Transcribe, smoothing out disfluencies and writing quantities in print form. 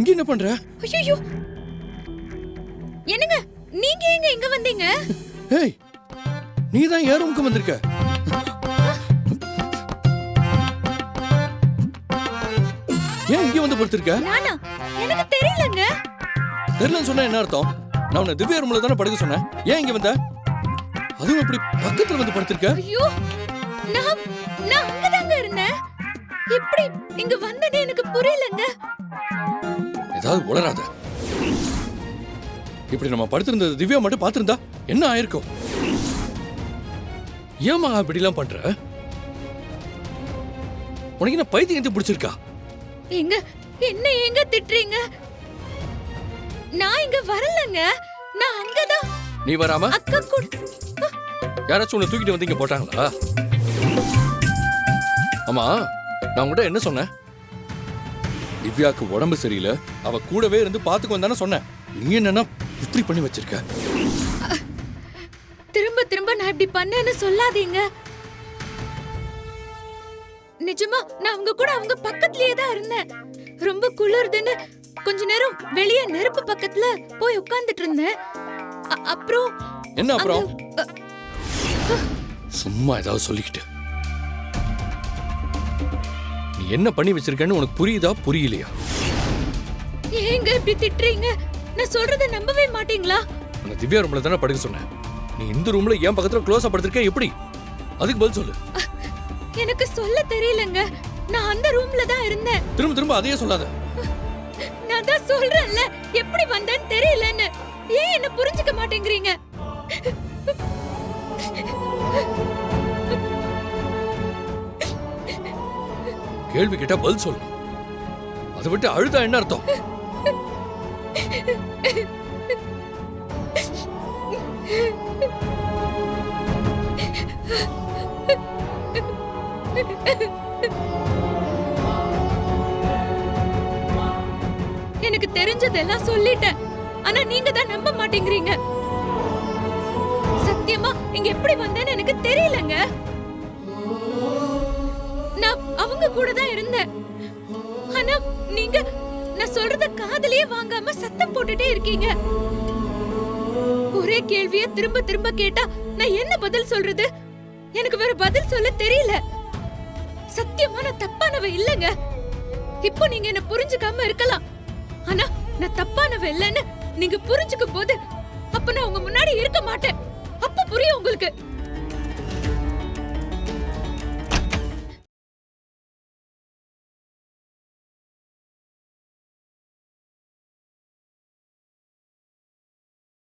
இங்க என்ன பண்ற? ஐயோ, என்னங்க நீங்க எங்க இங்க வந்தீங்க? ஏய், நீ தான் ஏன் ரூமுக்கு வந்திருக்க? ஏன் இங்க வந்து படுத்திருக்க? நானா? எனக்கு தெரியலங்க. தெரியலன்னு சொன்னா என்ன அர்த்தம்? நான் உன்னை திவ்யா ரூம்ல தானே படுக்க சொன்னேன். ஏன் இங்க வந்த? அதுவும் இப்படி பக்கத்துல வந்து படுத்திருக்க? ஐயோ, நான் அங்கதாங்க இருந்தேன். எப்படி இங்க வந்தனே எனக்கு புரியலங்க. ஏதாவது உளராத. இப்படி நம்ம படுத்திருந்தது திவ்யா மட்டும் பாத்திருந்தா என்ன ஆயிருக்கும்? ஏமா இப்படி எல்லாம் பண்ற? உனக்கு என்ன பைத்தியம் பிடிச்சிருக்கா? எங்க என்ன எங்க திட்டுறீங்க? நான் இங்க வரலங்க. நான் அங்கதான். நீ வராம அக்கா கூட யாராச்சும் உன்னை தூக்கிட்டு வந்து இங்க போட்டாங்களா? ஆமா, நான் உங்ககிட்ட என்ன சொன்னேன்? திவ்யாக்கு உடம்பு சரியில்லை, அவ கூடவே இருந்து பாத்துக்கு வந்தானே சொன்னேன். நீ என்னன்னா இப்படி பண்ணி வச்சிருக்க? திரும்ப திரும்ப நான் இப்படி பண்ணேன்னு சொல்லாதீங்க. நிஜமா நான் அவங்க பக்கத்துலயே தான் இருந்தேன். ரொம்ப குளிர்துன்னு கொஞ்ச நேரம் வெளியே நெருப்பு பக்கத்துல போய் உட்கார்ந்துட்டு இருந்தேன். அப்புறம் என்ன அப்புறம்? சும்மா ஏதாவது சொல்லிக்கிட்டு. நீ என்ன பண்ணி வச்சிருக்கன்னு உனக்கு புரியுதா புரியலையா? ஏங்க இப்படி திட்டுறீங்க? நான் சொல்றத நம்பவே மாட்டீங்களா? உன்னை திவ்யா ரூம்ல தானே படுக்க சொன்னேன். நீ இந்த ரூம்ல ஏன் பக்கத்துல க்ளோஸா படுத்திருக்க? எப்படி? அதுக்கு பதில் சொல்லு. எனக்கு சொல்ல தெரியலங்க. நான் அந்த ரூம்ல தான் இருந்தேன். திரும்ப திரும்ப அதையே சொல்லாத. நான் தான் சொல்றேன்ல, எப்படி வந்தேன்னு தெரியலன்னு. ஏன் என்ன புரிஞ்சுக்க மாட்டேங்கிறீங்க? கேள்வி கேட்டா பதில் சொல்லு. அதை விட்டு அழுதா என்ன அர்த்தம்? எனக்கு தெரிஞ்சதெல்லாம் சொல்லிட்டேன். ஆனா நீங்க தான் நம்ப மாட்டேங்கிறீங்க. சத்தியமா இங்க எப்படி வந்தேன்னு எனக்கு தெரியலங்க. நான் அவங்க கூட தான் இருந்தேன். ஆனா நீங்க நான் சொல்றத காதுலயே வாங்காம சத்தம் போட்டுட்டே இருக்கீங்க. ஒரே கேள்விய திரும்ப திரும்ப கேட்டா நான் என்ன பதில் சொல்றது? எனக்கு வேற பதில் சொல்ல தெரியல. சத்தியமா நான் தப்பானவ இல்லங்க. இப்போ நீங்க என்ன புரிஞ்சுக்காம இருக்கலாம். ஆனா நான் தப்பானவ இல்லன்னு நீங்க புரிஞ்சுக்கும் போது அப்ப நான் உங்க முன்னாடி இருக்க மாட்டேன். அப்ப புரியும் உங்களுக்கு.